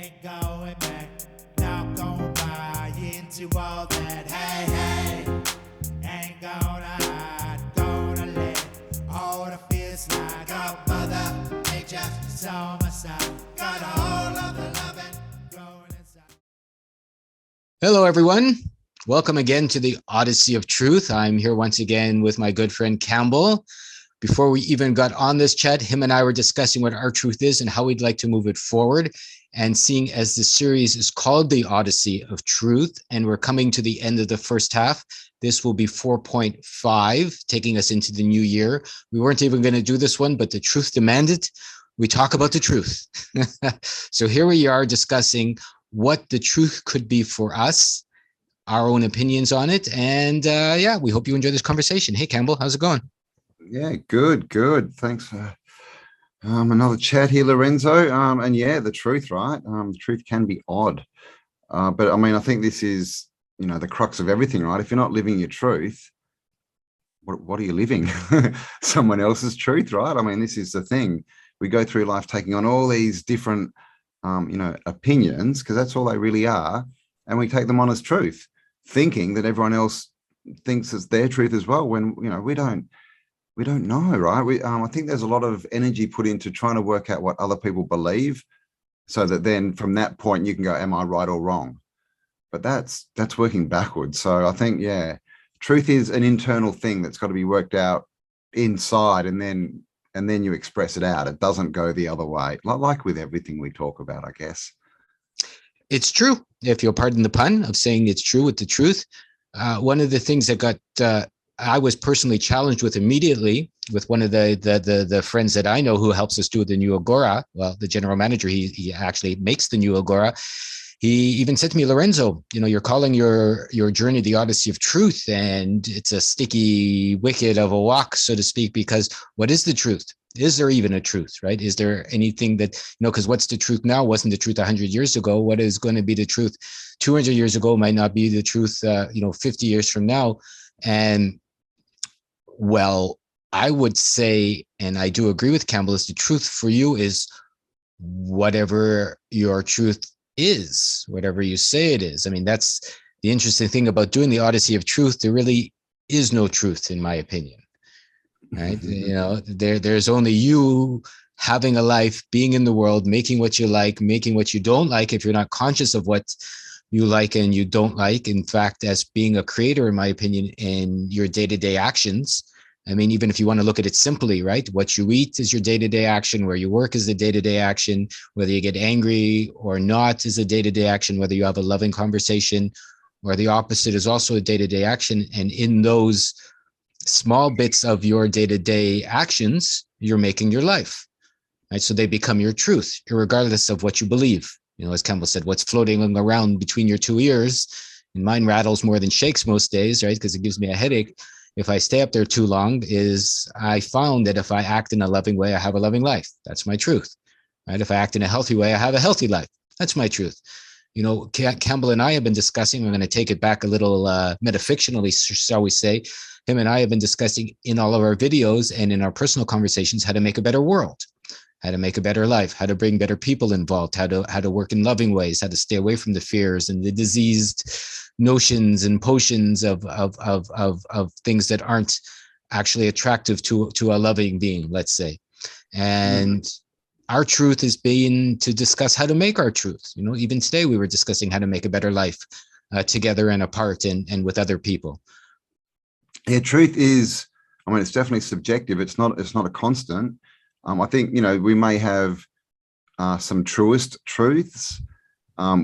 Ain't going back, not gonna buy into all that. Hey, ain't gonna hide, gonna let all the fears slide. Got mother nature, it's on my side. Got a whole of the loving growing inside. Hello, everyone. Welcome again to the Odyssey of Truth. I'm here once again with my good friend Campbell. Before we even got on this chat, him and I were discussing what our truth is and how we'd like to move it forward. And seeing as the series is called the Odyssey of Truth, and we're coming to the end of the first half, this will be 4.5, taking us into the new year. We weren't even going to do this one, but the truth demanded. We talk about the truth. So here we are discussing what the truth could be for us, our own opinions on it. And yeah, we hope you enjoy this conversation. Hey, Campbell, how's it going? Yeah, good. Thanks for another chat here, Lorenzo. And yeah, the truth, right? The truth can be odd. But I mean, I think this is, the crux of everything, right? If you're not living your truth, what are you living? Someone else's truth, right? I mean, this is the thing. We go through life taking on all these different, opinions, because that's all they really are. And we take them on as truth, thinking that everyone else thinks it's their truth as well, when, we don't know, right? I think there's a lot of energy put into trying to work out what other people believe, so that then from that point you can go, am I right or wrong? But that's working backwards. So I think, yeah, truth is an internal thing that's got to be worked out inside, and then you express it out. It doesn't go the other way, like with everything we talk about, I guess. It's true, if you'll pardon the pun of saying it's true with the truth. One of the things that I was personally challenged with immediately with one of the friends that I know who helps us do the new Agora. Well, the general manager, he actually makes the new Agora. He even said to me, Lorenzo, you're calling your journey the Odyssey of Truth, and it's a sticky wicket of a walk, so to speak, because what is the truth? Is there even a truth, right? Is there anything that, because what's the truth now wasn't the truth 100 years ago. What is going to be the truth 200 years ago might not be the truth, 50 years from now. And well, I would say, and I do agree with Campbell, is the truth for you is whatever your truth is, whatever you say it is. I mean, that's the interesting thing about doing the Odyssey of Truth. There really is no truth, in my opinion, right? There's only you having a life, being in the world, making what you like, making what you don't like, if you're not conscious of what you like and you don't like. In fact, as being a creator, in my opinion, in your day-to-day actions. I mean, even if you want to look at it simply, right? What you eat is your day-to-day action. Where you work is the day-to-day action. Whether you get angry or not is a day-to-day action. Whether you have a loving conversation or the opposite is also a day-to-day action. And in those small bits of your day-to-day actions, you're making your life, right? So they become your truth, regardless of what you believe. As Campbell said, what's floating around between your two ears, and mine rattles more than shakes most days, right? Because it gives me a headache if I stay up there too long, is I found that if I act in a loving way, I have a loving life. That's my truth, right? If I act in a healthy way, I have a healthy life. That's my truth. Campbell and I have been discussing, we're going to take it back a little metafictionally, shall we say. Him and I have been discussing in all of our videos and in our personal conversations how to make a better world, how to make a better life, how to bring better people involved, how to work in loving ways, how to stay away from the fears and the diseased notions and potions of things that aren't actually attractive to a loving being, let's say. And our truth is being to discuss how to make our truth. Even today we were discussing how to make a better life together and apart and with other people. Yeah, truth is, it's definitely subjective. It's not a constant. I think, we may have some truest truths,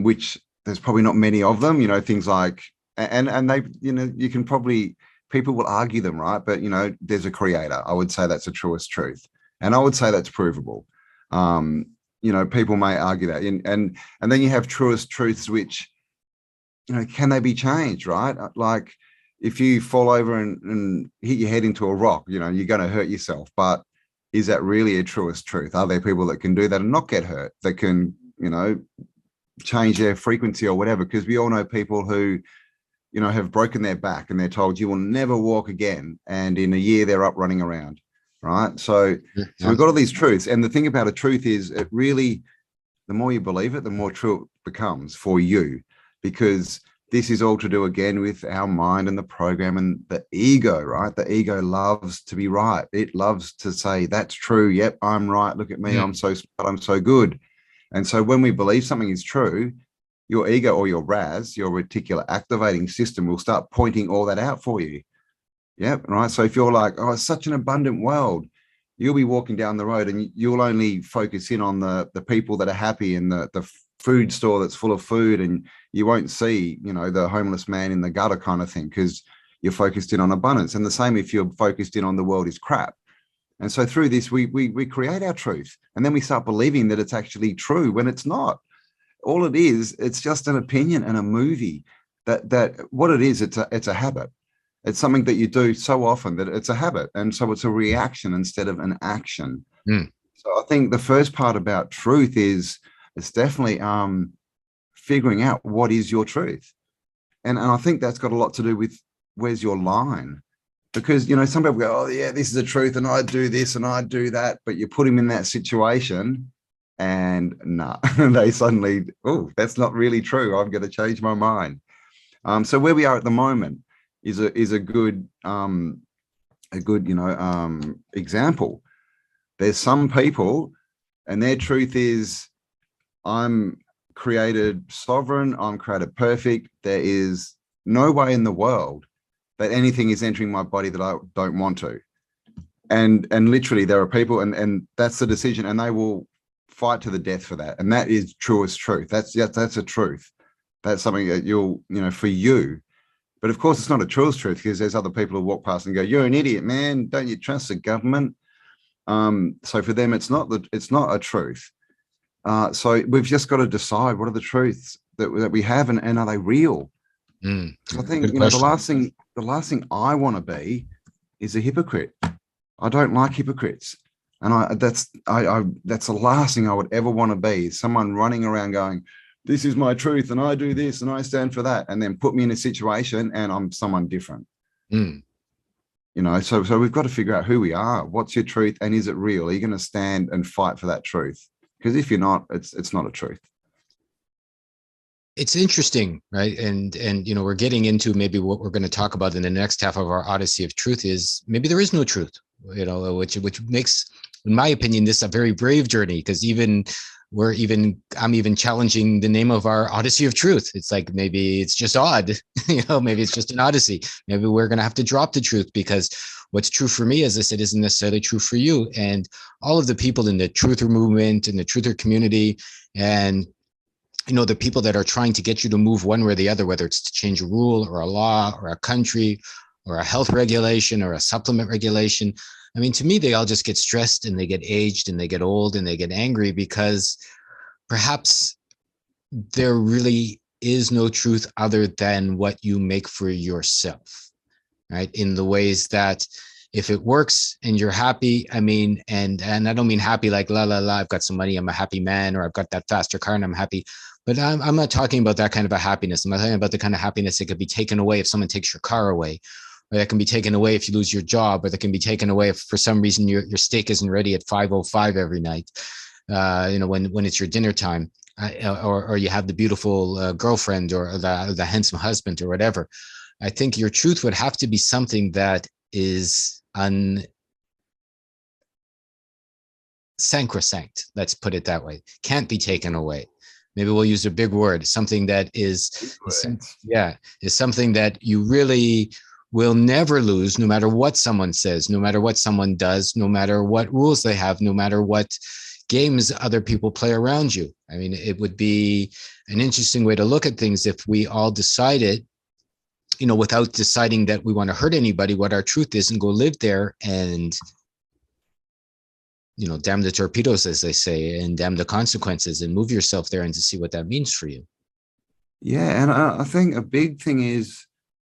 which there's probably not many of them, things like, and they, you can probably, people will argue them, right? But, there's a creator. I would say that's a truest truth. And I would say that's provable. People may argue that. And then you have truest truths, which, can they be changed, right? Like if you fall over and hit your head into a rock, you're going to hurt yourself. But is that really a truest truth? Are there people that can do that and not get hurt, that can, change their frequency or whatever? Because we all know people who, have broken their back and they're told you will never walk again. And in a year, they're up running around, right? So we've got all these truths. And the thing about a truth is it really the more you believe it, the more true it becomes for you, because this is all to do again with our mind and the program and the ego, right? The ego loves to be right. It loves to say, that's true. Yep, I'm right. Look at me. I'm so smart. I'm so good. And so when we believe something is true, your ego or your RAS, your reticular activating system, will start pointing all that out for you. Yep, right. So if you're like, oh, it's such an abundant world, you'll be walking down the road and you'll only focus in on the people that are happy and the food store that's full of food, and you won't see, you know, the homeless man in the gutter kind of thing, because you're focused in on abundance. And the same if you're focused in on the world is crap. And so through this, we create our truth, and then we start believing that it's actually true when it's not. All it is, it's just an opinion and a movie. That what it is, it's a habit. It's something that you do so often that it's a habit, and so it's a reaction instead of an action. So I think the first part about truth is, it's definitely figuring out what is your truth. And I think that's got a lot to do with where's your line. Because, you know, some people go, oh, yeah, this is the truth, and I do this and I do that. But you put them in that situation and they suddenly, oh, that's not really true. I'm going to change my mind. So where we are at the moment is a good, example. There's some people and their truth is, I'm created sovereign, I'm created perfect. There is no way in the world that anything is entering my body that I don't want to. And literally there are people, and that's the decision, and they will fight to the death for that. And that is truest truth. That's a truth. That's something that you'll, you know, for you. But of course it's not a truest truth, because there's other people who walk past and go, you're an idiot, man. Don't you trust the government? So for them, it's not a truth. So we've just got to decide what are the truths that we have, and are they real? So I think, you know, the last thing I want to be is a hypocrite. I don't like hypocrites, and that's the last thing I would ever want to be. Someone running around going, "This is my truth, and I do this, and I stand for that," and then put me in a situation and I'm someone different. You know, so we've got to figure out who we are. What's your truth, and is it real? Are you going to stand and fight for that truth? Because if you're not, it's not a truth. It's interesting, right? And you know, we're getting into maybe what we're going to talk about in the next half of our Odyssey of Truth is maybe there is no truth, you know, which makes, in my opinion, this a very brave journey, because I'm even challenging the name of our Odyssey of Truth. It's like, maybe it's just odd, you know, maybe it's just an Odyssey. Maybe we're going to have to drop the truth, because what's true for me, as I said, isn't necessarily true for you. And all of the people in the truther movement and the truther community, and, you know, the people that are trying to get you to move one way or the other, whether it's to change a rule or a law or a country or a health regulation or a supplement regulation. I mean, to me, they all just get stressed, and they get aged, and they get old, and they get angry, because perhaps there really is no truth other than what you make for yourself, right? In the ways that if it works and you're happy, I mean, and I don't mean happy like la la la, I've got some money, I'm a happy man, or I've got that faster car and I'm happy. But I'm not talking about that kind of a happiness. I'm not talking about the kind of happiness that could be taken away if someone takes your car away, or that can be taken away if you lose your job, or that can be taken away if for some reason your steak isn't ready at 5:05 every night, you know, when it's your dinner time, or you have the beautiful girlfriend, or the handsome husband, or whatever. I think your truth would have to be something that is sacrosanct. Let's put it that way. Can't be taken away. Maybe we'll use a big word, something that is something that you really will never lose, no matter what someone says, no matter what someone does, no matter what rules they have, no matter what games other people play around you. I mean, it would be an interesting way to look at things if we all decided, you know, without deciding that we want to hurt anybody, what our truth is, and go live there and, you know, damn the torpedoes, as they say, and damn the consequences, and move yourself there and to see what that means for you. Yeah. And I think a big thing is,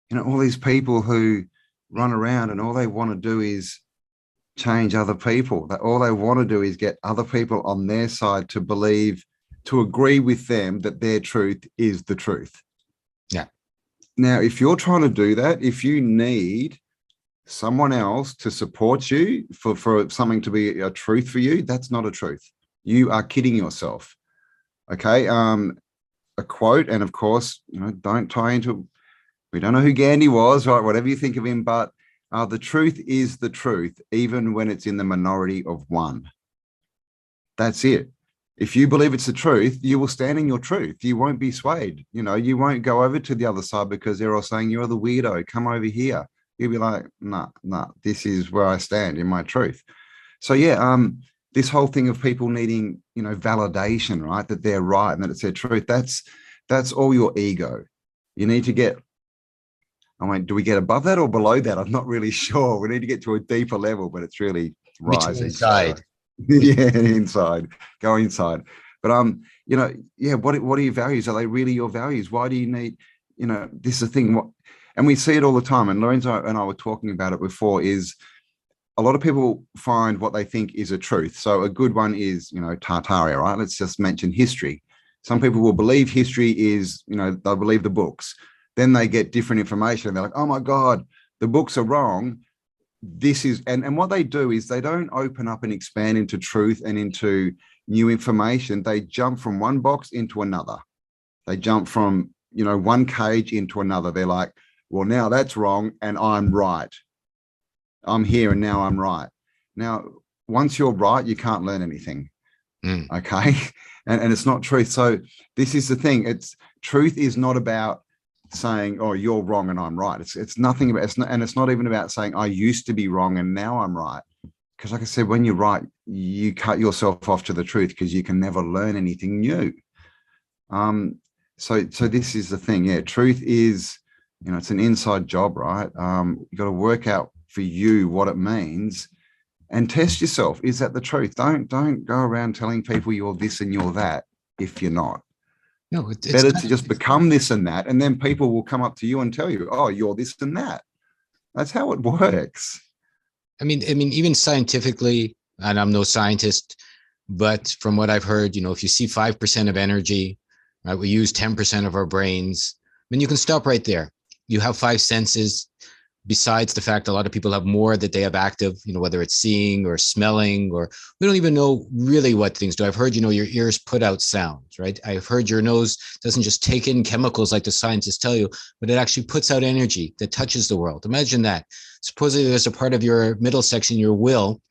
you know, all these people who run around and all they want to do is change other people. That all they want to do is get other people on their side to believe, to agree with them that their truth is the truth. Yeah. Now, if you're trying to do that, if you need someone else to support you for something to be a truth for you, that's not a truth. You are kidding yourself. Okay. A quote, and of course, don't tie into, we don't know who Gandhi was, right? Whatever you think of him, but the truth is the truth, even when it's in the minority of one. That's it. If you believe it's the truth, you will stand in your truth. You won't be swayed. You won't go over to the other side because they're all saying you're the weirdo. Come over here. You'll be like, nah, this is where I stand in my truth. So yeah, this whole thing of people needing, validation, right? That they're right and that it's their truth. That's all your ego. You need to get, do we get above that or below that? I'm not really sure. We need to get to a deeper level, but it's really rising. Inside. Yeah, inside. Go inside. But what are your values? Are they really your values? Why do you need, this is the thing. And we see it all the time. And Lorenzo and I were talking about it before, is a lot of people find what they think is a truth. So a good one is, Tartaria, right? Let's just mention history. Some people will believe history is, they'll believe the books. Then they get different information. They're like, oh my God, the books are wrong. This is, and what they do is they don't open up and expand into truth and into new information. They jump from one box into another. They jump from, one cage into another. They're like, well, now that's wrong and I'm right. I'm here and now I'm right. Now, once you're right, you can't learn anything. Okay. And it's not truth. So this is the thing. Truth is not about saying, oh, you're wrong and I'm right. It's nothing about, it's not even about saying I used to be wrong and now I'm right. Because like I said, when you're right, you cut yourself off to the truth because you can never learn anything new. So this is the thing. Yeah. Truth is, it's an inside job, right? You got to work out for you what it means and test yourself. Is that the truth? Don't go around telling people you're this and you're that if you're not. No, it's better to just become this and that, and then people will come up to you and tell you, oh, you're this and that. That's how it works. I mean, even scientifically, and I'm no scientist, but from what I've heard, if you see 5% of energy, right, we use 10% of our brains. I mean, you can stop right there. You have 5 senses. Besides the fact a lot of people have more that they have active, whether it's seeing or smelling, or we don't even know really what things do. I've heard, your ears put out sounds, right? I've heard your nose doesn't just take in chemicals like the scientists tell you, but it actually puts out energy that touches the world. Imagine that. Supposedly there's a part of your middle section, your will,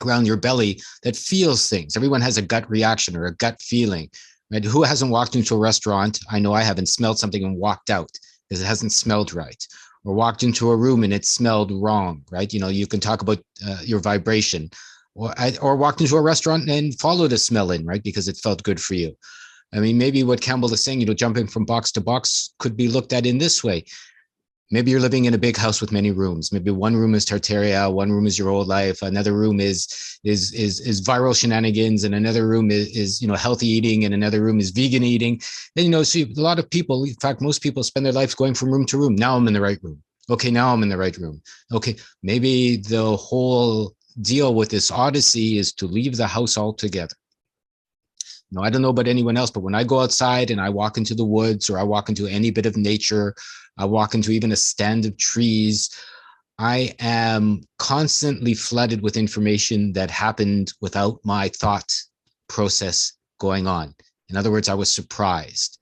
around your belly that feels things. Everyone has a gut reaction or a gut feeling, right? Who hasn't walked into a restaurant? I know I haven't smelled something and walked out because it hasn't smelled right. Or walked into a room and it smelled wrong, right? You can talk about your vibration, or walked into a restaurant and followed a smell in, right? Because it felt good for you. I mean, maybe what Campbell is saying, jumping from box to box could be looked at in this way. Maybe you're living in a big house with many rooms. Maybe one room is Tartaria, one room is your old life, another room is viral shenanigans, and another room is healthy eating, and another room is vegan eating. Then so a lot of people, in fact, most people spend their lives going from room to room. Now I'm in the right room. Okay, now I'm in the right room. Okay, maybe the whole deal with this Odyssey is to leave the house altogether. I don't know about anyone else, but when I go outside and I walk into the woods, or I walk into any bit of nature, I walk into even a stand of trees, I am constantly flooded with information that happened without my thought process going on. In other words, I was surprised.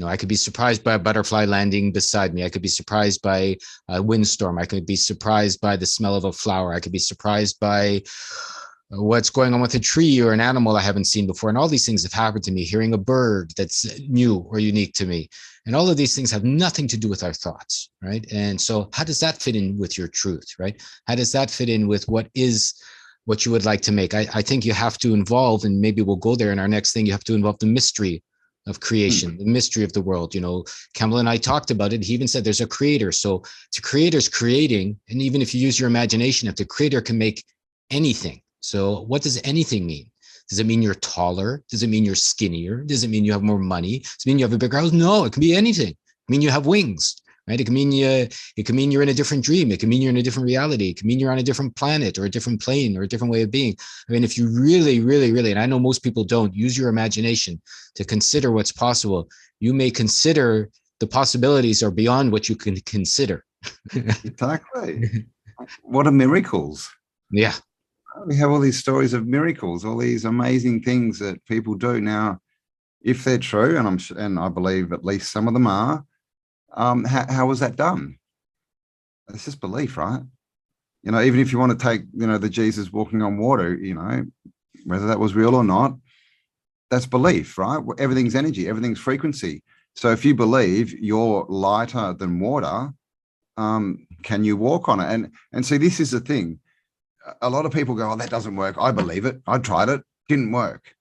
I could be surprised by a butterfly landing beside me. I could be surprised by a windstorm. I could be surprised by the smell of a flower. I could be surprised by what's going on with a tree or an animal I haven't seen before. And all these things have happened to me, hearing a bird that's new or unique to me. And all of these things have nothing to do with our thoughts, right? And so how does that fit in with your truth, right? How does that fit in with what you would like to make? I think you have to involve, and maybe we'll go there in our next thing, you have to involve the mystery of creation, the mystery of the world. Campbell and I talked about it. He even said there's a creator. So the creator's creating, and even if you use your imagination, if the creator can make anything. So what does anything mean? Does it mean you're taller? Does it mean you're skinnier? Does it mean you have more money? Does it mean you have a bigger house? No, it can be anything. It can mean you have wings, right? It can mean you're in a different dream. It can mean you're in a different reality. It can mean you're on a different planet or a different plane or a different way of being. I mean, if you really, really, really, and I know most people don't, use your imagination to consider what's possible, you may consider the possibilities are beyond what you can consider. Exactly. What are miracles? Yeah. We have all these stories of miracles, all these amazing things that people do. Now, if they're true, and I believe at least some of them are, how was that done? It's just belief, right? You know, even if you want to take, you know, the Jesus walking on water, you know, whether that was real or not, that's belief, right? Everything's energy, everything's frequency. So if you believe you're lighter than water, can you walk on it? And see, this is the thing. A lot of people go, oh, that doesn't work. I believe it. I tried it. Didn't work.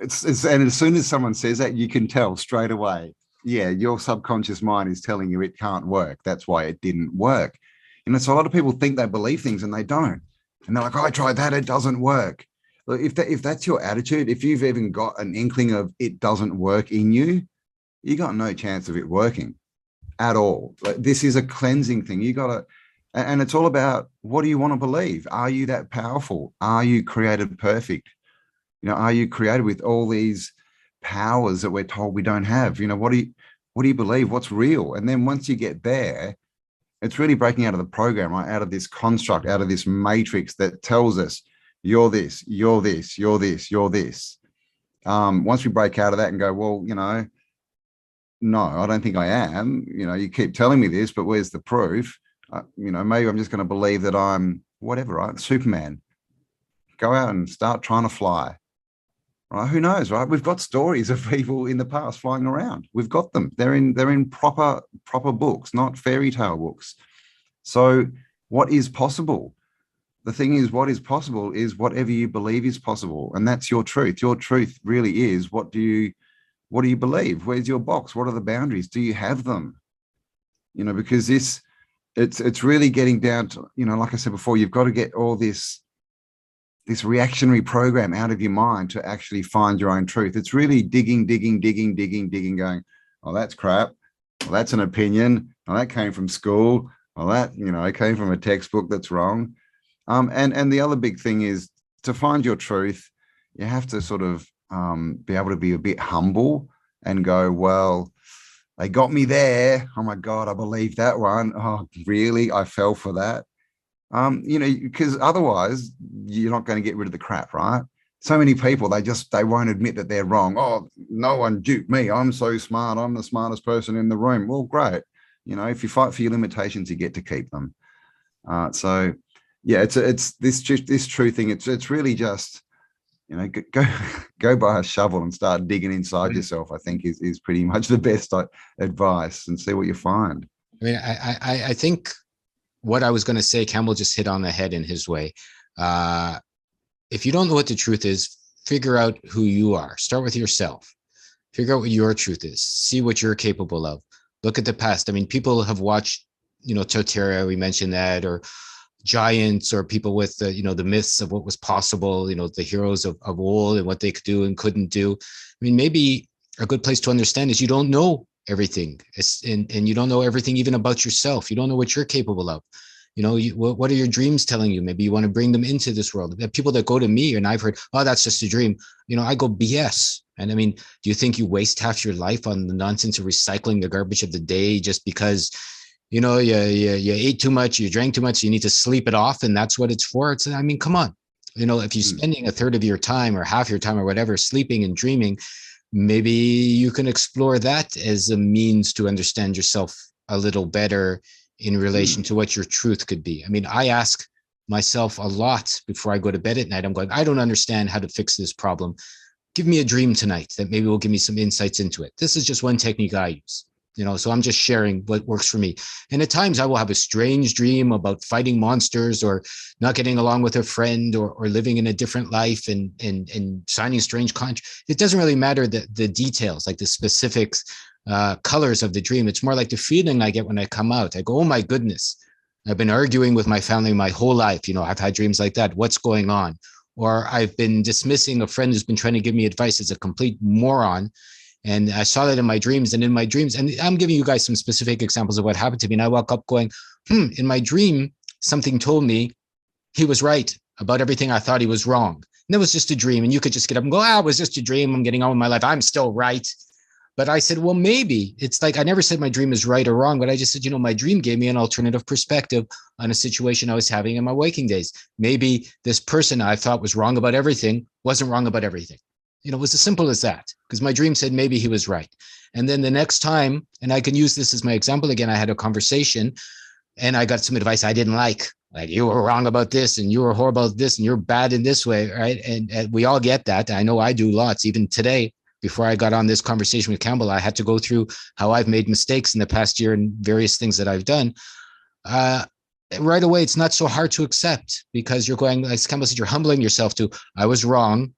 And as soon as someone says that, you can tell straight away, yeah, your subconscious mind is telling you it can't work. That's why it didn't work. You know, so a lot of people think they believe things and they don't. And they're like, oh, I tried that. It doesn't work. Look, if that's your attitude, if you've even got an inkling of it doesn't work in you, you got no chance of it working at all. Like, this is a cleansing thing. You got to, and it's all about, what do you want to believe? Are you that powerful? Are you created perfect? You know, are you created with all these powers that we're told we don't have? You know, what do you believe? What's real? And then once you get there, it's really breaking out of the program, right? Out of this construct, out of this matrix that tells us you're this, you're this, you're this, you're this. Once we break out of that and go, well, you know, no, I don't think I am. You know, you keep telling me this, but where's the proof? You know, maybe I'm just going to believe that I'm whatever, right? Superman. Go out and start trying to fly. Right? Who knows, right? We've got stories of people in the past flying around. We've got them. They're in proper books, not fairy tale books. So what is possible? The thing is, what is possible is whatever you believe is possible. And that's your truth. Your truth really is, what do you believe? Where's your box? What are the boundaries? Do you have them? You know, because it's really getting down to, you know, like I said before, you've got to get all this reactionary program out of your mind to actually find your own truth. It's really digging, going, oh, that's crap. Well, that's an opinion. Oh, that came from school. Well, that, you know, it came from a textbook that's wrong. And the other big thing is, to find your truth, you have to sort of be able to be a bit humble and go, well, they got me there. Oh my God, I believe that one. Oh, really? I fell for that. You know, because otherwise you're not going to get rid of the crap, right? So many people, they won't admit that they're wrong. Oh, no one duped me. I'm so smart. I'm the smartest person in the room. Well, great. You know, if you fight for your limitations, you get to keep them. So yeah, it's this true thing. It's really just, you know, go buy a shovel and start digging inside yourself, I think is pretty much the best advice, and see what you find. I mean, I think what I was going to say, Campbell just hit on the head in his way. If you don't know what the truth is, figure out who you are. Start with yourself. Figure out what your truth is. See what you're capable of. Look at the past. I mean, people have watched, you know, Torterra, we mentioned that, or giants, or people with the, you know, the myths of what was possible, you know, the heroes of old and what they could do and couldn't do. I mean, maybe a good place to understand is you don't know everything, and you don't know everything even about yourself. You don't know what you're capable of. You know, what are your dreams telling you? Maybe you want to bring them into this world. The people that go to me, and I've heard, oh, that's just a dream. You know, I go, BS. And I mean, do you think you waste half your life on the nonsense of recycling the garbage of the day just because, you know, you ate too much, you drank too much, you need to sleep it off, and that's what it's for? It's, I mean, come on. You know, if you're spending a third of your time or half your time or whatever sleeping and dreaming, maybe you can explore that as a means to understand yourself a little better in relation to what your truth could be. I mean, I ask myself a lot before I go to bed at night. I'm going, I don't understand how to fix this problem. Give me a dream tonight that maybe will give me some insights into it. This is just one technique I use. You know, so I'm just sharing what works for me. And at times I will have a strange dream about fighting monsters, or not getting along with a friend, or living in a different life and signing strange contracts. It doesn't really matter the details, like the specifics, colors of the dream. It's more like the feeling I get when I come out. I go, oh my goodness, I've been arguing with my family my whole life. You know, I've had dreams like that. What's going on? Or I've been dismissing a friend who's been trying to give me advice as a complete moron. And I saw that in my dreams, and I'm giving you guys some specific examples of what happened to me. And I woke up going, in my dream, something told me he was right about everything I thought he was wrong. And that was just a dream. And you could just get up and go, it was just a dream. I'm getting on with my life. I'm still right. But I said, well, maybe it's like, I never said my dream is right or wrong, but I just said, you know, my dream gave me an alternative perspective on a situation I was having in my waking days. Maybe this person I thought was wrong about everything wasn't wrong about everything. You know, it was as simple as that, because my dream said maybe he was right. And then the next time, and I can use this as my example again, I had a conversation and I got some advice I didn't like you were wrong about this and you were horrible at this and you're bad in this way, right? And we all get that. I know I do lots. Even today, before I got on this conversation with Campbell, I had to go through how I've made mistakes in the past year and various things that I've done. Right away, it's not so hard to accept, because you're going, as Campbell said, you're humbling yourself to, I was wrong.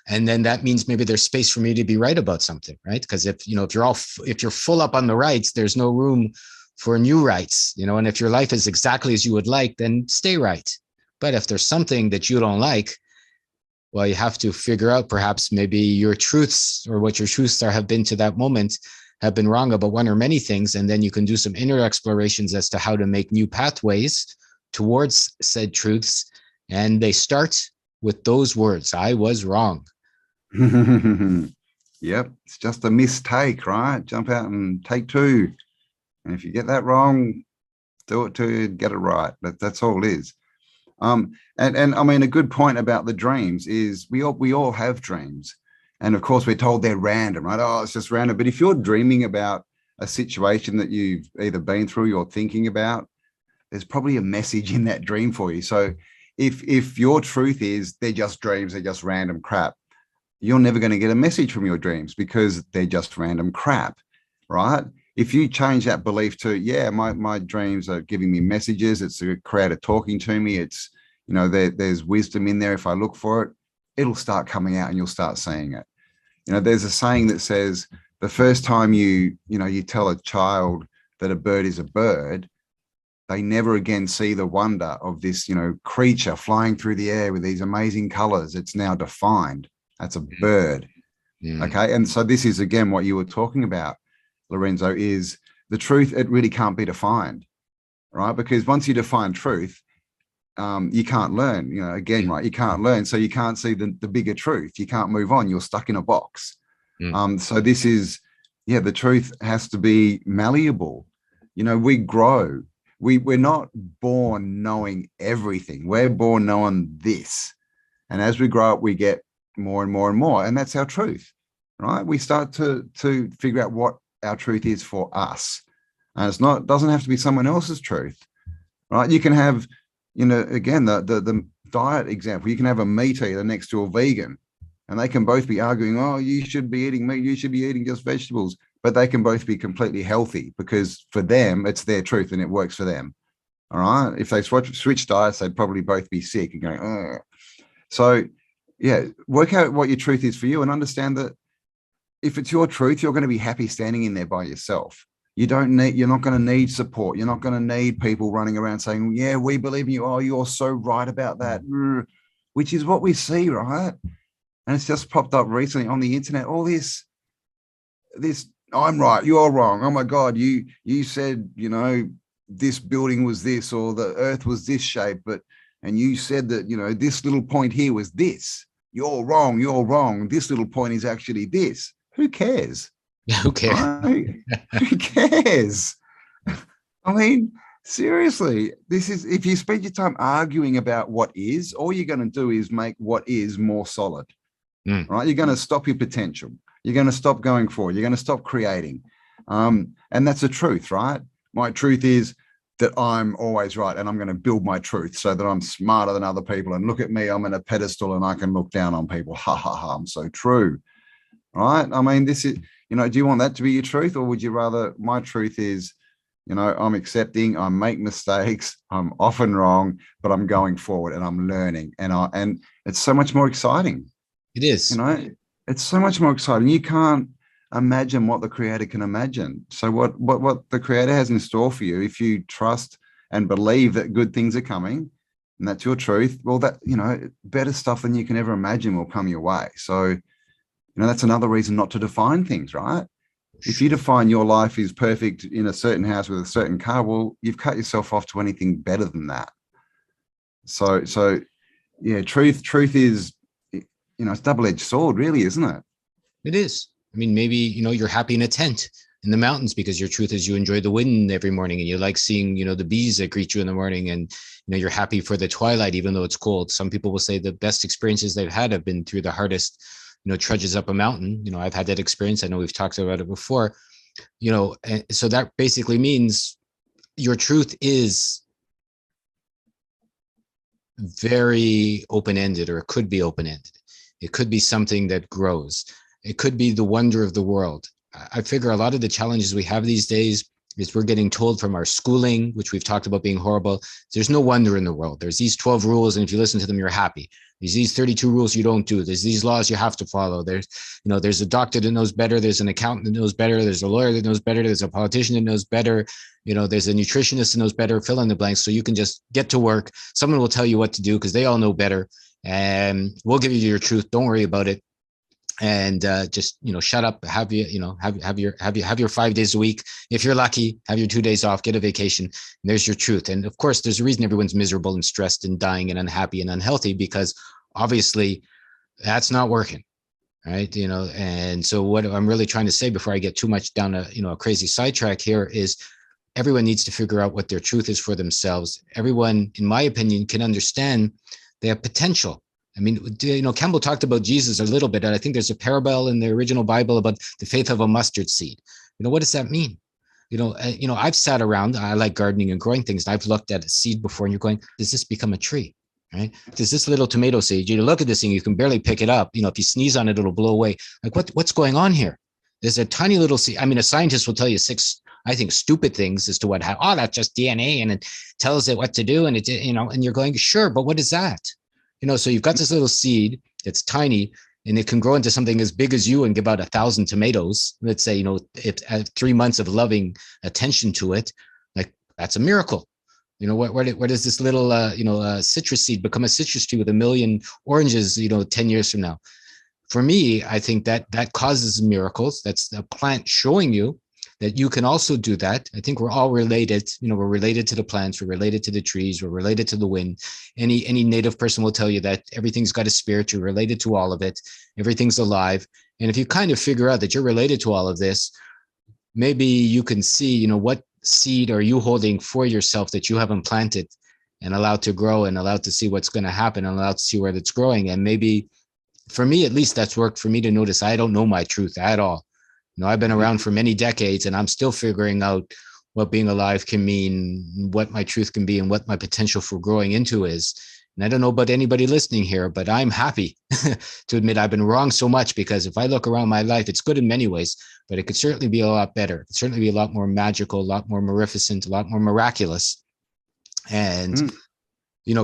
And then that means maybe there's space for me to be right about something, right? Because if you're full up on the rights, there's no room for new rights, and if your life is exactly as you would like, then stay right. But if there's something that you don't like, well, you have to figure out perhaps maybe your truths, or what your truths have been to that moment, have been wrong about one or many things. And then you can do some inner explorations as to how to make new pathways towards said truths. And they start with those words, I was wrong. Yep, it's just a mistake, right? Jump out and take two. And if you get that wrong, do it to get it right. That's all it is. And I mean, a good point about the dreams is we all have dreams. And of course, we're told they're random, right? Oh, it's just random. But if you're dreaming about a situation that you've either been through or thinking about, there's probably a message in that dream for you. So if your truth is they're just dreams, they're just random crap, you're never going to get a message from your dreams, because they're just random crap, right? If you change that belief to, yeah, my dreams are giving me messages, it's a creator talking to me, it's, there's wisdom in there. If I look for it, it'll start coming out and you'll start seeing it. There's a saying that says the first time you tell a child that a bird is a bird, they never again see the wonder of this, creature flying through the air with these amazing colors. It's now defined. That's a bird. Okay. And so this is, again, what you were talking about, Lorenzo, is the truth. It really can't be defined, right? Because once you define truth, you can't learn, right? You can't learn. So you can't see the bigger truth. You can't move on. You're stuck in a box. So this is, the truth has to be malleable. We grow. We're not born knowing everything. We're born knowing this. And as we grow up, we get more and more and more. And that's our truth, right? We start to figure out what our truth is for us. And doesn't have to be someone else's truth, right? You can have, again, the diet example, you can have a meat eater next to a vegan, and they can both be arguing, oh, you should be eating meat, you should be eating just vegetables, but they can both be completely healthy, because for them, it's their truth and it works for them. All right. If they switch diets, they'd probably both be sick and going, oh. So work out what your truth is for you, and understand that if it's your truth, you're going to be happy standing in there by yourself. You're not going to need support. You're not going to need people running around saying, yeah, we believe in you. Oh, you're so right about that, which is what we see, right? And it's just popped up recently on the internet, all this, I'm right, you're wrong. Oh my God, you said, this building was this, or the earth was this shape, and you said that, this little point here was this. You're wrong. This little point is actually this. Who cares? Who cares? Right? Who cares? I mean, seriously, if you spend your time arguing about what is, all you're going to do is make what is more solid, right? You're going to stop your potential. You're going to stop going forward. You're going to stop creating. And that's the truth, right? My truth is that I'm always right, and I'm going to build my truth so that I'm smarter than other people. And look at me, I'm in a pedestal and I can look down on people. Ha, ha, ha, I'm so true, right? I mean, this is, do you want that to be your truth, or would you rather, my truth is, I'm accepting, I make mistakes, I'm often wrong, but I'm going forward and I'm learning, and it's so much more exciting. It is. It's so much more exciting. You can't imagine what the creator can imagine. So what the creator has in store for you, if you trust and believe that good things are coming, and that's your truth, well, that, better stuff than you can ever imagine will come your way. So, that's another reason not to define things, right? If you define your life is perfect in a certain house with a certain car, well, you've cut yourself off to anything better than that. So yeah, truth is, it's a double-edged sword, really, isn't it? It is. I mean, maybe, you're happy in a tent, in the mountains because your truth is you enjoy the wind every morning and you like seeing, the bees that greet you in the morning, and, you're happy for the twilight, even though it's cold. Some people will say the best experiences they've had have been through the hardest, trudges up a mountain. I've had that experience. I know we've talked about it before, and so that basically means your truth is very open-ended, or it could be open-ended. It could be something that grows. It could be the wonder of the world. I figure a lot of the challenges we have these days is we're getting told from our schooling, which we've talked about being horrible, there's no wonder in the world. There's these 12 rules, and if you listen to them, you're happy. There's these 32 rules you don't do. There's these laws you have to follow. There's a doctor that knows better. There's an accountant that knows better. There's a lawyer that knows better. There's a politician that knows better. There's a nutritionist that knows better. Fill in the blanks. So you can just get to work. Someone will tell you what to do because they all know better. And we'll give you your truth. Don't worry about it. And just shut up. Have your 5 days a week. If you're lucky, have your 2 days off. Get a vacation. And there's your truth. And of course, there's a reason everyone's miserable and stressed and dying and unhappy and unhealthy, because obviously that's not working, right? And so what I'm really trying to say before I get too much down a crazy sidetrack here is everyone needs to figure out what their truth is for themselves. Everyone, in my opinion, can understand they have potential. I mean, Campbell talked about Jesus a little bit, and I think there's a parable in the original Bible about the faith of a mustard seed. What does that mean? I've sat around, I like gardening and growing things, and I've looked at a seed before, and you're going, does this become a tree? Right? Does this little tomato seed, you look at this thing, you can barely pick it up. If you sneeze on it, it'll blow away. Like what's going on here? There's a tiny little seed. I mean, a scientist will tell you 6, I think, stupid things as to what happened. Oh, that's just DNA, and it tells it what to do. And and you're going, sure, but what is that? So you've got this little seed, it's tiny, and it can grow into something as big as you and give out 1,000 tomatoes. Let's say, it 3 months of loving attention to it. Like, that's a miracle. Where does this little, citrus seed become a citrus tree with 1 million oranges, 10 years from now? For me, I think that causes miracles. That's the plant showing you that you can also do that. I think we're all related. We're related to the plants, we're related to the trees, we're related to the wind. Any native person will tell you that everything's got a spirit, you're related to all of it, everything's alive. And if you kind of figure out that you're related to all of this, maybe you can see, what seed are you holding for yourself that you haven't planted and allowed to grow and allowed to see what's going to happen and allowed to see where it's growing. And maybe, for me, at least, that's worked for me to notice I don't know my truth at all. I've been around for many decades, and I'm still figuring out what being alive can mean, what my truth can be, and what my potential for growing into is. And I don't know about anybody listening here, but I'm happy to admit I've been wrong so much, because if I look around my life, it's good in many ways, but it could certainly be a lot better. It could certainly be a lot more magical, a lot more maleficent, a lot more miraculous. And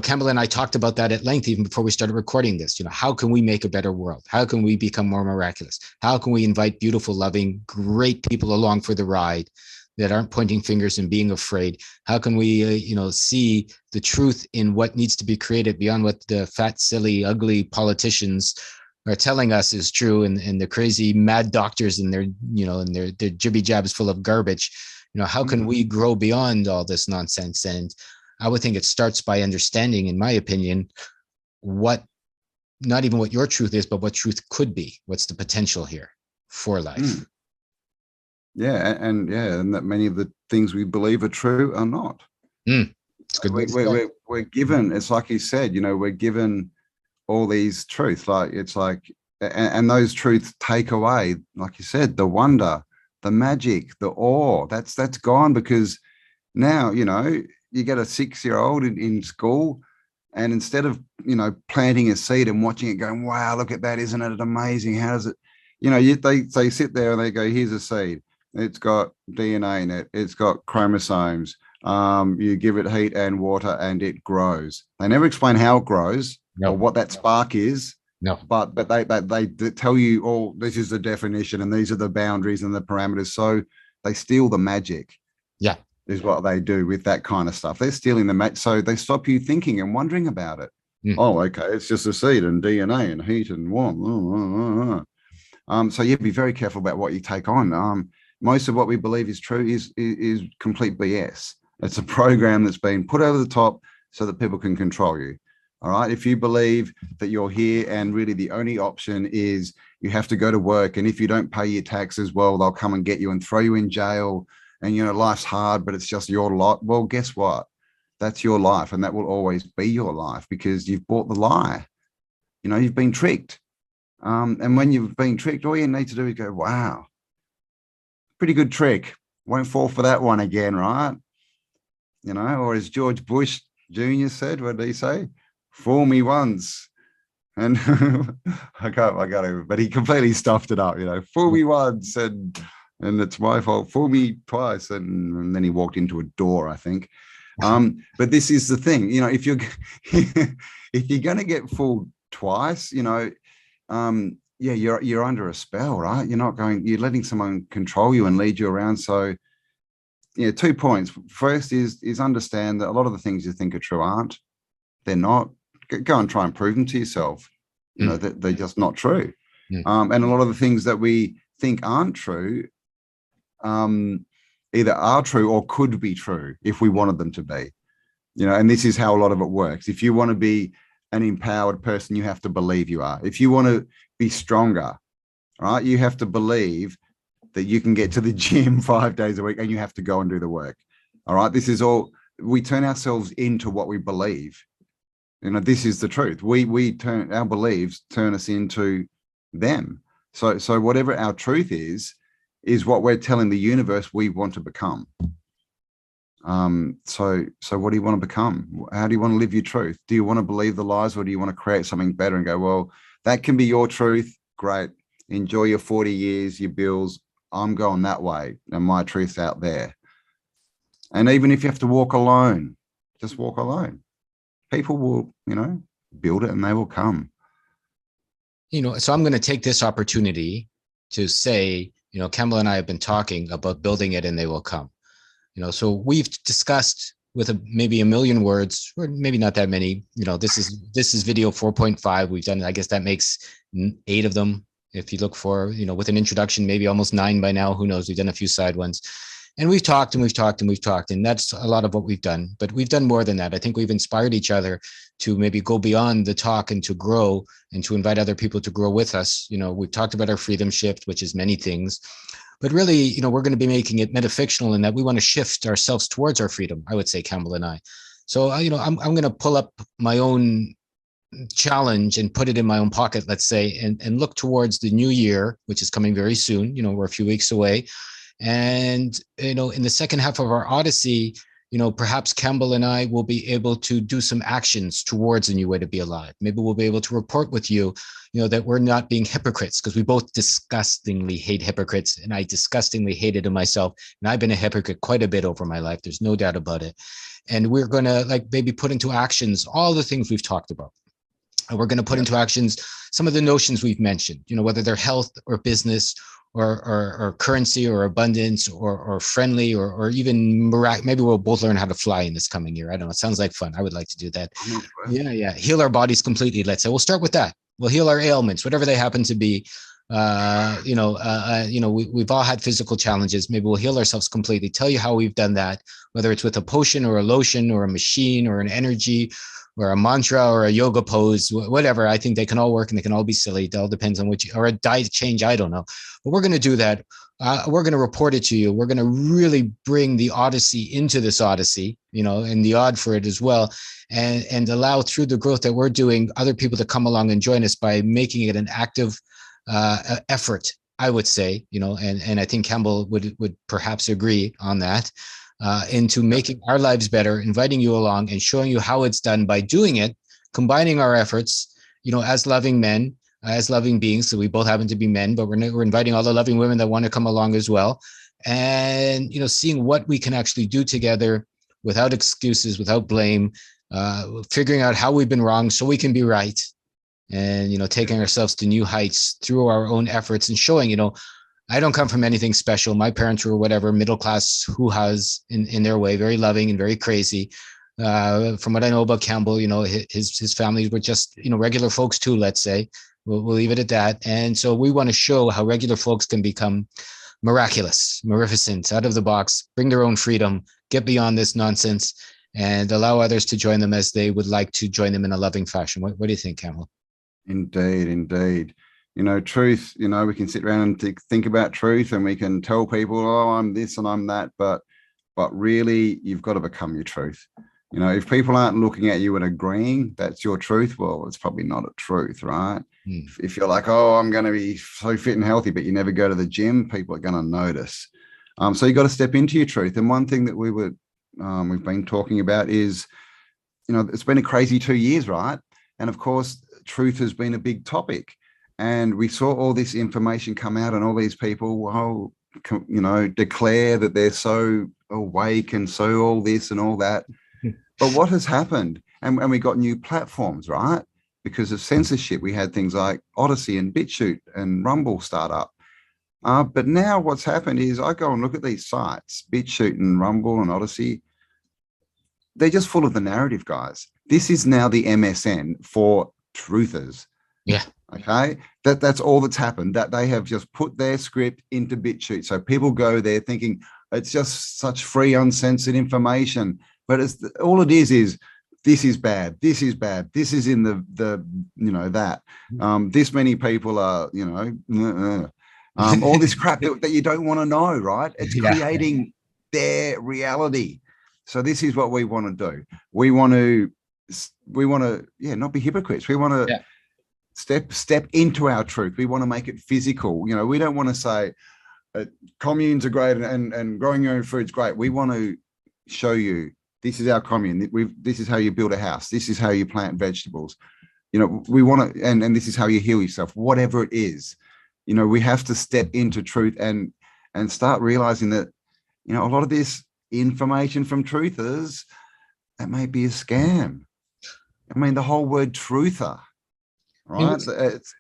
Campbell and I talked about that at length even before we started recording this. How can we make a better world? How can we become more miraculous? How can we invite beautiful, loving, great people along for the ride that aren't pointing fingers and being afraid? How can we, see the truth in what needs to be created beyond what the fat, silly, ugly politicians are telling us is true, and the crazy mad doctors and their, and their jibby jabs full of garbage? How can we grow beyond all this nonsense? And I would think it starts by understanding, in my opinion, not even what your truth is, but what truth could be. What's the potential here for life? Yeah, and that many of the things we believe are true are not. It's good. We're given, it's like you said, we're given all these truths. And those truths take away, like you said, the wonder, the magic, the awe. That's gone, because now, you get a 6-year-old in school, and instead of, planting a seed and watching it going, wow, look at that, isn't it amazing? How does it, they sit there and they go, here's a seed. It's got DNA in it. It's got chromosomes. You give it heat and water and it grows. They never explain how it grows or what that spark is. No, but they tell you, oh, this is the definition and these are the boundaries and the parameters. So they steal the magic. Yeah. Is what they do with that kind of stuff. They're stealing the magic. So they stop you thinking and wondering about it. Oh, okay, it's just a seed and DNA and heat and warmth. So be very careful about what you take on. Most of what we believe is true is complete BS. It's a program that's been put over the top so that people can control you. All right. If you believe that you're here and really the only option is you have to go to work, and if you don't pay your taxes, well, they'll come and get you and throw you in jail, and life's hard, but it's just your lot. Well, guess what? That's your life, and that will always be your life because you've bought the lie. You've been tricked. And when you've been tricked, all you need to do is go, wow, pretty good trick. Won't fall for that one again, right? Or as George Bush Jr. said, what did he say? Fool me once. And I got him, but he completely stuffed it up, fool me once and it's my fault, fool me twice. And then he walked into a door, I think. But this is the thing, if you're if you're going to get fooled twice, you're under a spell, right? You're letting someone control you and lead you around. So 2 points. First is understand that a lot of the things you think are true aren't. They're not. Go and try and prove them to yourself. That they're just not true. And a lot of the things that we think aren't true either are true or could be true if we wanted them to be. And this is how a lot of it works. If you want to be an empowered person, you have to believe you are. If you want to be stronger, right, you have to believe that you can get to the gym 5 days a week and you have to go and do the work. All right. This is all, we turn ourselves into what we believe. This is the truth. We turn our beliefs turn us into them. So whatever our truth is what we're telling the universe we want to become. So what do you want to become? How do you want to live your truth? Do you want to believe the lies, or do you want to create something better and go, well, that can be your truth. Great. Enjoy your 40 years, your bills. I'm going that way and my truth's out there. And even if you have to walk alone, just walk alone. People will, build it and they will come. So I'm going to take this opportunity to say, Campbell and I have been talking about building it and they will come. So we've discussed with maybe a million words, or maybe not that many. This is video 4.5. We've done, I guess that makes 8 of them. If you look for, with an introduction, maybe almost 9 by now. Who knows? We've done a few side ones. And we've talked and we've talked and we've talked. And that's a lot of what we've done. But we've done more than that. I think we've inspired each other to maybe go beyond the talk and to grow and to invite other people to grow with us. We've talked about our freedom shift, which is many things. But really, we're going to be making it metafictional in that we want to shift ourselves towards our freedom, I would say, Campbell and I. So, I'm going to pull up my own challenge and put it in my own pocket, let's say, and look towards the new year, which is coming very soon. We're a few weeks away. And, in the second half of our Odyssey, perhaps Campbell and I will be able to do some actions towards a new way to be alive. Maybe we'll be able to report with you, that we're not being hypocrites, because we both disgustingly hate hypocrites. And I disgustingly hated it myself. And I've been a hypocrite quite a bit over my life. There's no doubt about it. And we're going to maybe put into actions all the things we've talked about. And we're going to put into actions some of the notions we've mentioned, whether they're health or business or currency or abundance or friendly or even maybe we'll both learn how to fly in this coming year. I don't know. It sounds like fun. I would like to do that. Yeah. Heal our bodies completely. Let's say we'll start with that. We'll heal our ailments, whatever they happen to be. We've all had physical challenges. Maybe we'll heal ourselves completely. Tell you how we've done that, whether it's with a potion or a lotion or a machine or an energy or a mantra or a yoga pose, whatever. I think they can all work and they can all be silly. It all depends on or a diet change. I don't know, but we're going to do that. We're going to report it to you. We're going to really bring the Odyssey into this Odyssey, and the odd for it as well. And allow through the growth that we're doing, other people to come along and join us by making it an active effort, I would say, and I think Campbell would perhaps agree on that. Into making our lives better, inviting you along and showing you how it's done by doing it, combining our efforts, as loving men, as loving beings. So we both happen to be men, but we're inviting all the loving women that want to come along as well. And, seeing what we can actually do together without excuses, without blame, figuring out how we've been wrong so we can be right. And, taking ourselves to new heights through our own efforts and showing, I don't come from anything special. My parents were whatever, middle-class hoo-has in their way, very loving and very crazy. From what I know about Campbell, his families were just, regular folks too, let's say. We'll leave it at that. And so we want to show how regular folks can become miraculous, magnificent, out of the box, bring their own freedom, get beyond this nonsense, and allow others to join them as they would like to join them in a loving fashion. What do you think, Campbell? Indeed, indeed. Truth, we can sit around and think about truth, and we can tell people, oh, I'm this and I'm that, but really you've got to become your truth. If people aren't looking at you and agreeing that's your truth, well, it's probably not a truth, right? If you're like, oh, I'm going to be so fit and healthy, but you never go to the gym, people are going to notice. So you got to step into your truth. And one thing that we've been talking about is, it's been a crazy 2 years, right? And of course, truth has been a big topic. And we saw all this information come out, and all these people, declare that they're so awake and so all this and all that. But what has happened? And we got new platforms, right? Because of censorship, we had things like Odyssey and BitChute and Rumble start up. But now what's happened is I go and look at these sites, BitChute and Rumble and Odyssey. They're just full of the narrative, guys. This is now the MSN for truthers. Yeah. Okay. That's all that's happened, that they have just put their script into BitChute. So people go there thinking it's just such free, uncensored information. But all it is this is bad. This is bad. This is in the that. This many people are, all this crap that you don't want to know, right? It's creating their reality. So this is what we want to do. We want to, not be hypocrites. We want to step into our truth. We want to make it physical. We don't want to say communes are great and growing your own food's great. We want to show you, this is our commune. This is how you build a house. This is how you plant vegetables. We want to, and this is how you heal yourself, whatever it is. We have to step into truth and start realizing that, a lot of this information from truthers, that may be a scam. I mean, the whole word truther, right?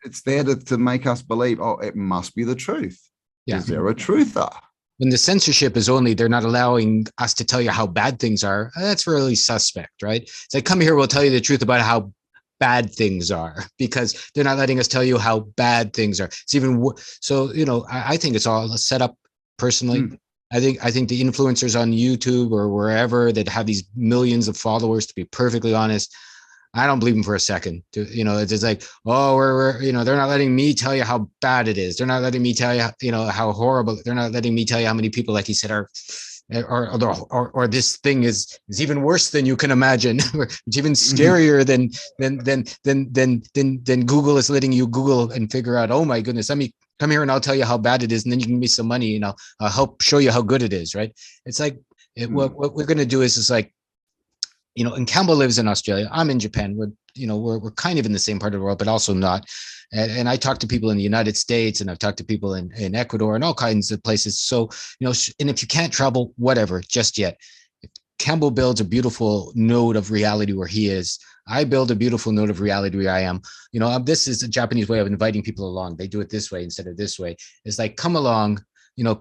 It's there to make us believe, oh, it must be the truth. Yeah. Is there a truther? When the censorship is only, they're not allowing us to tell you how bad things are, that's really suspect, right? It's like, come here, we'll tell you the truth about how bad things are, because they're not letting us tell you how bad things are. It's even so, I think it's all set up personally. I think the influencers on YouTube or wherever that have these millions of followers, to be perfectly honest, I don't believe them for a second. It's like, oh, we're they're not letting me tell you how bad it is. They're not letting me tell you, how horrible. They're not letting me tell you how many people, like you said, are, or this thing is even worse than you can imagine. It's even scarier than Google is letting you Google and figure out, oh my goodness, let me come here and I'll tell you how bad it is, and then you can give me some money and I'll help show you how good it is, right? It's like what we're going to do is like, and Campbell lives in Australia. I'm in Japan. We're kind of in the same part of the world, but also not. And I talk to people in the United States, and I've talked to people in Ecuador and all kinds of places. So, and if you can't travel, whatever, just yet. If Campbell builds a beautiful node of reality where he is, I build a beautiful node of reality where I am. This is a Japanese way of inviting people along. They do it this way instead of this way. It's like, come along,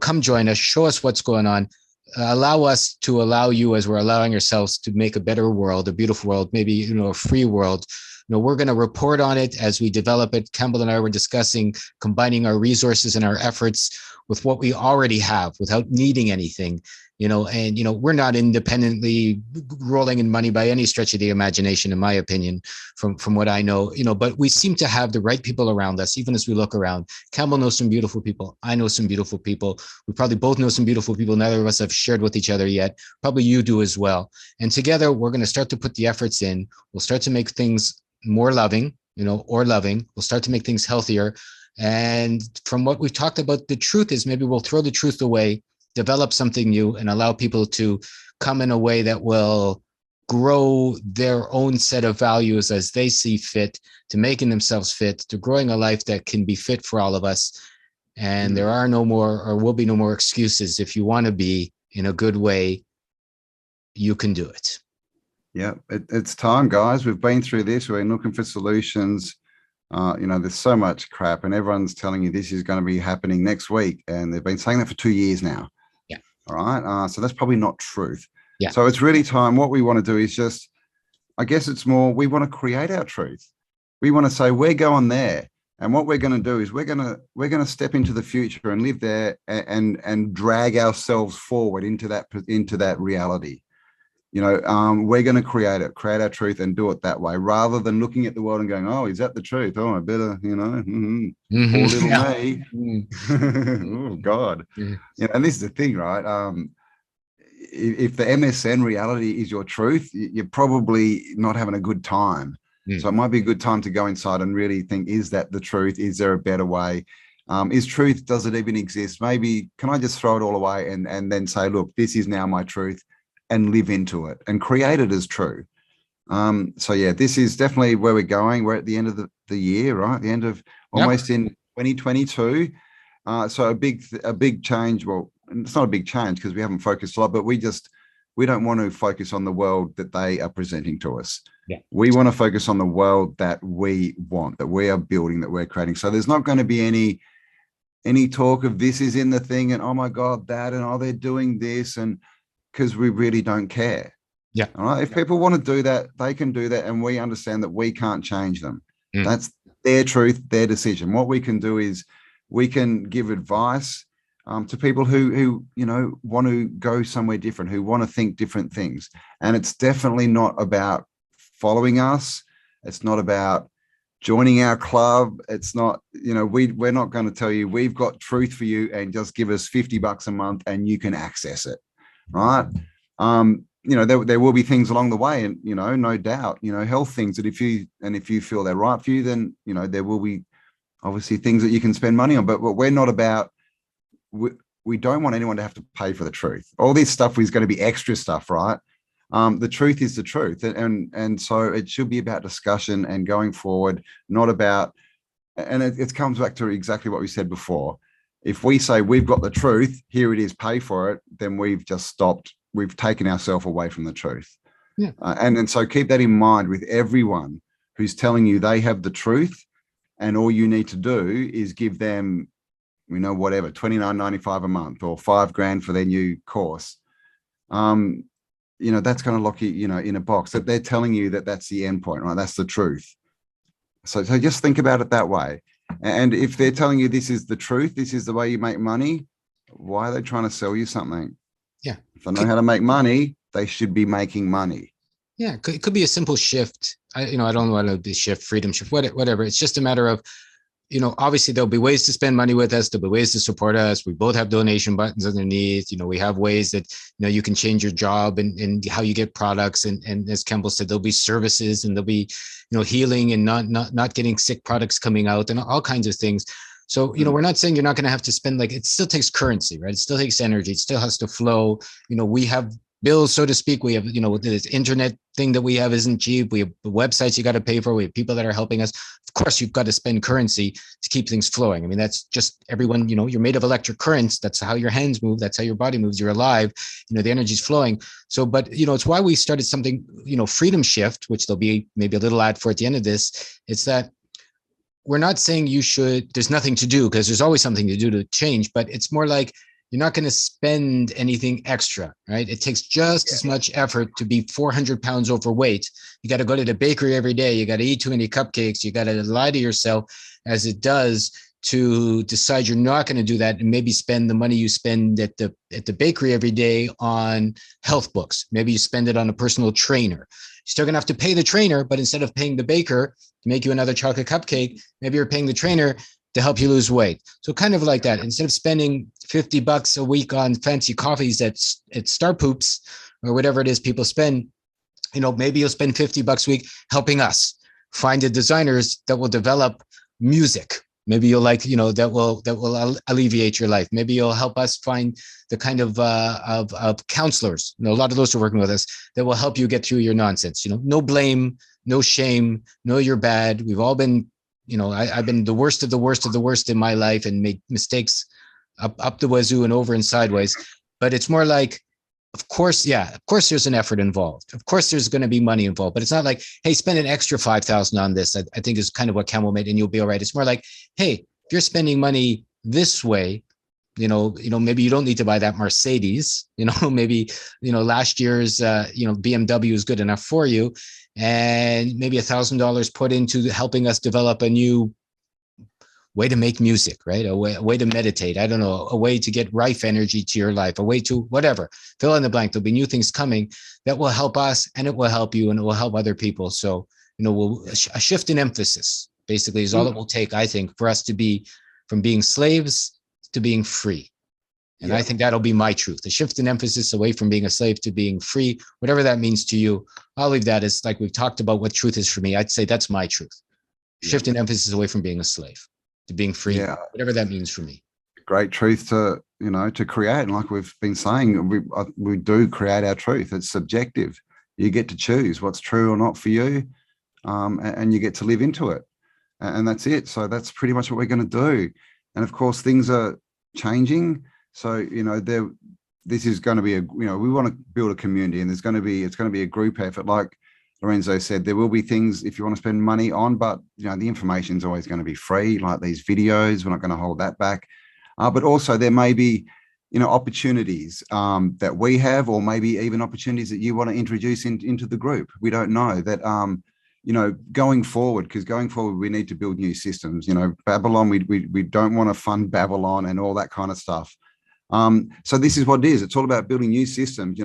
come join us, show us what's going on. Allow us to allow you, as we're allowing ourselves, to make a better world, a beautiful world, maybe, a free world. We're going to report on it as we develop it. Campbell and I were discussing combining our resources and our efforts with what we already have without needing anything, and, we're not independently rolling in money by any stretch of the imagination, in my opinion, from what I know, but we seem to have the right people around us, even as we look around. Campbell knows some beautiful people. I know some beautiful people. We probably both know some beautiful people. Neither of us have shared with each other yet. Probably you do as well. And together we're going to start to put the efforts in. We'll start to make things more loving, or loving. We'll start to make things healthier. And from what we've talked about, the truth is maybe we'll throw the truth away, develop something new, and allow people to come in a way that will grow their own set of values as they see fit, to making themselves fit, to growing a life that can be fit for all of us. And there are no more, or will be no more, excuses. If you want to be in a good way, you can do it. Yeah, it's time, guys. We've been through this. We're looking for solutions. There's so much crap, and everyone's telling you this is going to be happening next week, and they've been saying that for 2 years now. Yeah. All right. So that's probably not truth. Yeah. So it's really time. What we want to do is just, I guess it's more, we want to create our truth. We want to say we're going there, and what we're going to do is we're going to step into the future and live there and drag ourselves forward into that reality. we're going to create our truth and do it that way, rather than looking at the world and going, oh, is that the truth? Oh, I better, poor little me. Oh, God. And this is the thing, right? If the MSN reality is your truth, you're probably not having a good time. So it might be a good time to go inside and really think, is that the truth? Is there a better way? Is truth, does it even exist? Maybe, can I just throw it all away and then say, look, this is now my truth, and live into it and create it as true. So yeah, this is definitely where we're going. We're at the end of the year, right? The end of almost in 2022. So a big change. Well, it's not a big change because we haven't focused a lot, but we don't want to focus on the world that they are presenting to us. Yeah. We want to focus on the world that we want, that we are building, that we're creating. So there's not going to be any talk of this is in the thing and, oh my God, that, and oh, they're doing this, and because we really don't care. Yeah. All right. If people want to do that, they can do that. And we understand that we can't change them. That's their truth, their decision. What we can do is we can give advice to people who want to go somewhere different, who want to think different things. And it's definitely not about following us. It's not about joining our club. It's not, we're not going to tell you we've got truth for you and just give us $50 a month and you can access it. Right. There will be things along the way, and no doubt, health things that if you feel they're right for you, then there will be obviously things that you can spend money on. But what we're not about, we don't want anyone to have to pay for the truth. All this stuff is going to be extra stuff, right? The truth is the truth, and so it should be about discussion and going forward, not about. And it comes back to exactly what we said before. If we say we've got the truth, here it is, pay for it, then we've just stopped. We've taken ourselves away from the truth. Yeah. And so keep that in mind with everyone who's telling you they have the truth, and all you need to do is give them, whatever, $29.95 a month or $5,000 for their new course. That's going to lock you, in a box. That they're telling you that that's the end point, right? That's the truth. So just think about it that way. And if they're telling you this is the truth, this is the way you make money, why are they trying to sell you something? Yeah. If they know how to make money, they should be making money. Yeah. It could be a simple shift. I don't want to be shift, freedom shift, whatever. It's just a matter of, obviously there'll be ways to spend money with us. There'll be ways to support us. We both have donation buttons underneath. We have ways that, you can change your job and how you get products. And as Campbell said, there'll be services and there'll be, healing and not getting sick products coming out and all kinds of things. So, we're not saying you're not going to have to spend, it still takes currency, right? It still takes energy. It still has to flow. We have bills, so to speak. We have, this internet thing that we have isn't cheap. We have websites you got to pay for. We have people that are helping us. Of course, you've got to spend currency to keep things flowing. I mean, that's just everyone, you're made of electric currents. That's how your hands move. That's how your body moves. You're alive. The energy's flowing. So, but, it's why we started something, Freedom Shift, which there'll be maybe a little ad for at the end of this. It's that we're not saying there's nothing to do, because there's always something to do to change, but it's more like, you're not going to spend anything extra, right? It takes just as much effort to be 400 pounds overweight. You got to go to the bakery every day. You got to eat too many cupcakes. You got to lie to yourself as it does to decide you're not going to do that and maybe spend the money you spend at the bakery every day on health books. Maybe you spend it on a personal trainer. You're still going to have to pay the trainer, but instead of paying the baker to make you another chocolate cupcake, maybe you're paying the trainer to help you lose weight. So kind of like that, instead of spending $50 a week on fancy coffees at Star Poops or whatever it is people spend, maybe you'll spend $50 a week helping us find the designers that will develop music. Maybe you'll that will alleviate your life. Maybe you'll help us find the kind of counselors. A lot of those are working with us that will help you get through your nonsense. No blame, no shame, no you're bad. We've all been, I've been the worst of the worst of the worst in my life and made mistakes up the wazoo and over and sideways. But it's more like, of course there's an effort involved. Of course there's going to be money involved, but it's not like, hey, spend an extra $5,000 on this. I think is kind of what Camel made and you'll be all right. It's more like, hey, if you're spending money this way, maybe you don't need to buy that Mercedes, maybe, last year's, BMW is good enough for you. And maybe $1,000 put into helping us develop a new way to make music, right? A way to meditate. I don't know, a way to get rife energy to your life, a way to whatever, fill in the blank. There'll be new things coming that will help us, and it will help you, and it will help other people. So, a shift in emphasis basically is all it will take, I think, for us to be from being slaves to being free. And I think that'll be my truth. The shift in emphasis away from being a slave to being free, whatever that means to you. I'll leave that as, like we've talked about what truth is for me. I'd say that's my truth. Shift in emphasis away from being a slave to being free, whatever that means for me. Great truth to, to create. And like we've been saying, we do create our truth. It's subjective. You get to choose what's true or not for you, and you get to live into it. And that's it. So that's pretty much what we're going to do. And of course, things are changing. So, this is going to be we want to build a community, and it's going to be a group effort. Like Lorenzo said, there will be things if you want to spend money on, but the information is always going to be free, like these videos. We're not going to hold that back. But also there may be, opportunities that we have, or maybe even opportunities that you want to introduce into the group. We don't know that, going forward, because going forward, we need to build new systems. Babylon, we don't want to fund Babylon and all that kind of stuff. So this is what it is. It's all about building new systems,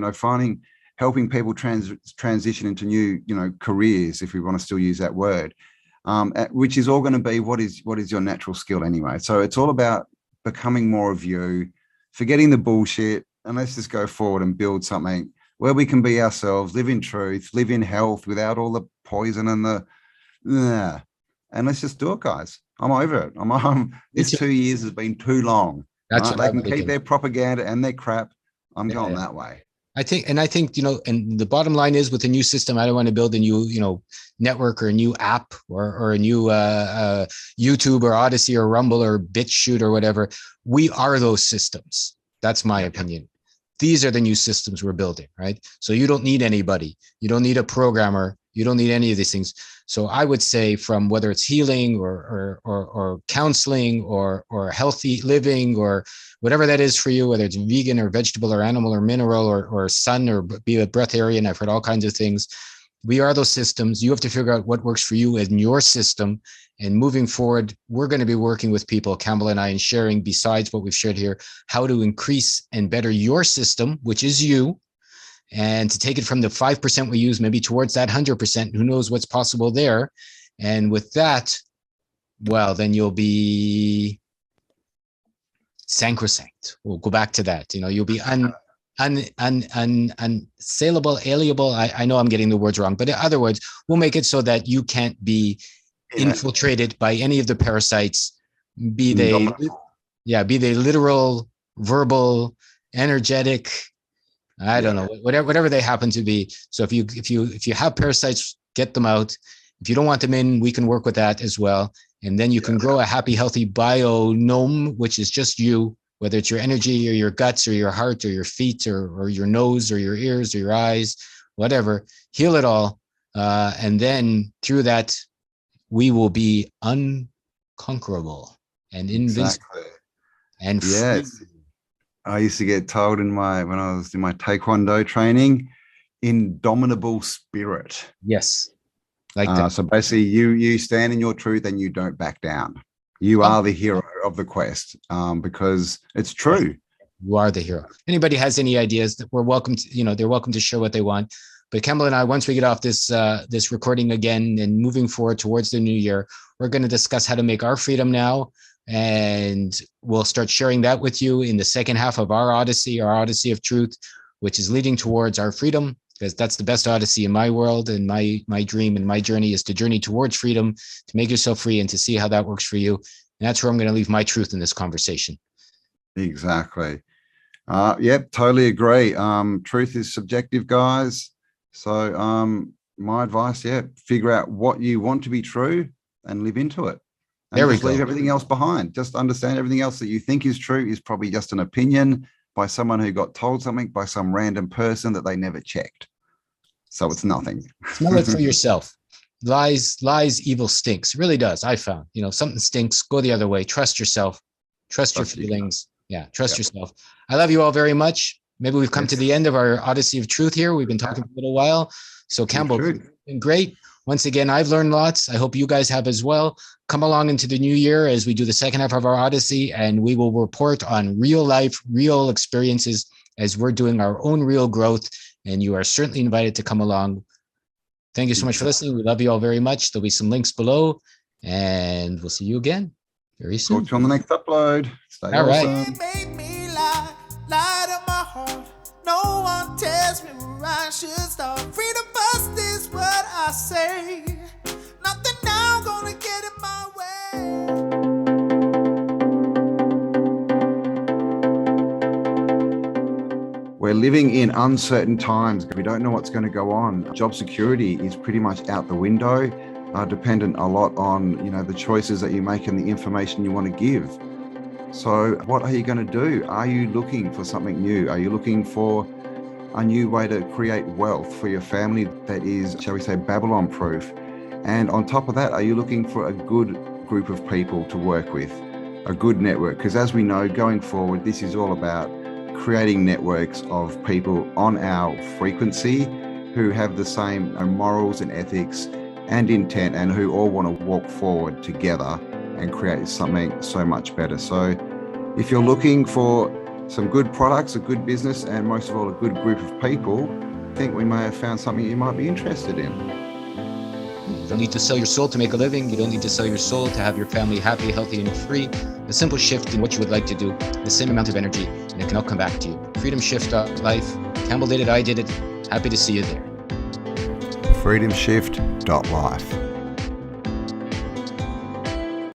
helping people transition into new, careers, if we want to still use that word, which is all going to be what is your natural skill anyway. So it's all about becoming more of you, forgetting the bullshit, and let's just go forward and build something where we can be ourselves, live in truth, live in health without all the poison and and let's just do it, guys. I'm over it. This 2 years has been too long. That's they can keep their propaganda and their crap. I'm going that way. I think, and and the bottom line is, with a new system, I don't want to build a new, network or a new app or a new YouTube or Odyssey or Rumble or BitChute or whatever. We are those systems. That's my opinion. These are the new systems we're building, right? So you don't need anybody. You don't need a programmer. You don't need any of these things. So I would say, from whether it's healing or counseling or healthy living or whatever that is for you, whether it's vegan or vegetable or animal or mineral or sun or be a breatharian, I've heard all kinds of things. We are those systems. You have to figure out what works for you in your system. And moving forward, we're going to be working with people, Campbell and I, and sharing, besides what we've shared here, how to increase and better your system, which is you, and to take it from the 5% we use maybe towards that 100%. Who knows what's possible there? And with that, well, then you'll be sacrosanct. We'll go back to that. You'll be unsaleable, alienable. I know I'm getting the words wrong, but in other words, we'll make it so that you can't be infiltrated by any of the parasites, be they literal, verbal, energetic, I don't know, whatever they happen to be. So if you have parasites, get them out. If you don't want them in, we can work with that as well. And then you can grow a happy, healthy biome, which is just you, whether it's your energy or your guts or your heart or your feet or your nose or your ears or your eyes, whatever. Heal it all. And then through that, we will be unconquerable and invincible and free. Yes. I used to get told when I was in my Taekwondo training, indomitable spirit. Yes. Like that. So basically you stand in your truth and you don't back down. You are the hero of the quest, because it's true. You are the hero. Anybody has any ideas, that we're welcome to, they're welcome to share what they want. But Campbell and I, once we get off this recording again and moving forward towards the new year, we're going to discuss how to make our freedom now. And we'll start sharing that with you in the second half of our Odyssey of Truth, which is leading towards our freedom, because that's the best Odyssey in my world. And my dream and my journey is to journey towards freedom, to make yourself free, and to see how that works for you. And that's where I'm going to leave my truth in this conversation. Exactly. Yep, totally agree. Truth is subjective, guys. So my advice, figure out what you want to be true and live into it. And there we just go. Leave everything else behind. Just understand everything else that you think is true is probably just an opinion by someone who got told something by some random person that they never checked. So it's nothing. Smell it for yourself. Lies, evil stinks. It really does. I found, something stinks, go the other way. Trust yourself. Trust your feelings. Trust yourself. I love you all very much. Maybe we've come to the end of our Odyssey of Truth here. We've been talking for a little while. So Campbell, it's been great. Once again, I've learned lots. I hope you guys have as well. Come along into the new year as we do the second half of our Odyssey, and we will report on real life, real experiences as we're doing our own real growth. And you are certainly invited to come along. Thank you so much for listening. We love you all very much. There'll be some links below, and we'll see you again very soon. Talk to you on the next upload. Stay All right. awesome. Make me lie to my heart. No one tells me where I should start. Freedom first is what I say. Nothing now gonna get in my way. We're living in uncertain times. We don't know what's going to go on. Job security is pretty much out the window, dependent a lot on, the choices that you make and the information you want to give. So what are you going to do? Are you looking for something new? Are you looking for a new way to create wealth for your family that is, shall we say, Babylon proof? And on top of that, are you looking for a good group of people to work with, a good network? Because as we know, going forward, this is all about creating networks of people on our frequency who have the same morals and ethics and intent, and who all want to walk forward together and create something so much better. So if you're looking for some good products, a good business, and most of all, a good group of people, I think we may have found something you might be interested in. You don't need to sell your soul to make a living. You don't need to sell your soul to have your family happy, healthy, and free. A simple shift in what you would like to do, the same amount of energy, and it can all come back to you. Freedomshift.life. Campbell did it, I did it. Happy to see you there. Freedomshift.life.